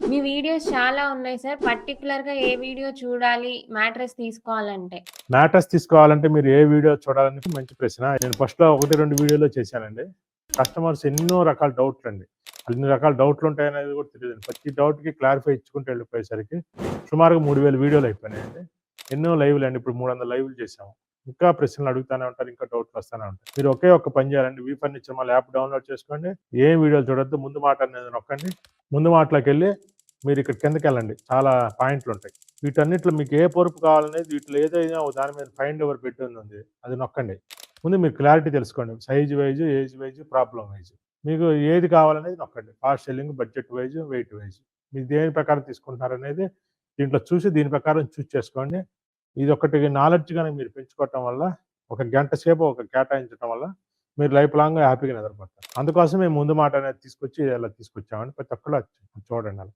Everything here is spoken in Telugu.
మీ వీడియోస్ చాలా ఉన్నాయి సార్. పర్టిక్యులర్‌గా ఏ వీడియో చూడాలి మ్యాట్రెస్ తీసుకోవాలంటే? మ్యాట్రెస్ తీసుకోవాలంటే మీరు ఏ వీడియో చూడాలని మంచి ప్రశ్న. నేను ఫస్ట్‌లో 1, 2 వీడియోలో చేశానండి. కస్టమర్స్ ఎన్నో రకాల డౌట్లండి. అన్ని రకాల డౌట్లు ఉంటాయనేది కూడా తెలీదండి. ప్రతి డౌట్‌కి క్లారిఫై ఇచ్చుకుంటూ వెళ్ళిపోయేసరికి సుమారుగా 3000 వీడియోలు అయిపోయినాయండి. ఎన్నో లైవ్‌లండి. ఇప్పుడు 300 లైవ్‌లు చేశాము. ఇంకా ప్రశ్నలు అడుగుతానే ఉంటారు. ఇంకా డౌట్లు వస్తానే ఉంటాయి. మీరు ఒకే ఒక్క పని చేయాలండి. V furniture mall app download చేసుకోండి. ఏం వీడియోలు చూడొద్దు. ముందు మాట అనేది నొక్కండి. ముందు మాటలోకెళ్ళి మీరు ఇక్కడ కిందకెళ్ళండి. చాలా పాయింట్లుంటాయి. వీటన్నిటిలో మీకు ఏ పొరుపు కావాలనేది వీటిలో ఏదైనా ఒక దాని మీద ఫైండ్ ఎవర్ పెట్టి ఉంది. అది నొక్కండి. ముందు మీరు క్లారిటీ తెలుసుకోండి. Size wise, age wise, problem wise. మీకు ఏది కావాలనేది నొక్కండి. Fast selling, budget wise, wait wise. మీరు దేని ప్రకారం తీసుకుంటున్నారనేది దీంట్లో చూసి దీని ప్రకారం చూజ్ చేసుకోండి. ఇదొకటి నాలెడ్జ్ గాని మీరు పెంచుకోవటం వల్ల ఒక గంట సేపు ఒక కేటాయించటం వల్ల మీరు లైఫ్ లాంగ్ హ్యాపీగా నిద్రపోతారు. అందుకోసమే ముందు మాట అనేది తీసుకొచ్చి ఇలా తీసుకొచ్చామండి. ప్రతి ఒక్కళ్ళు చూడండి అలా.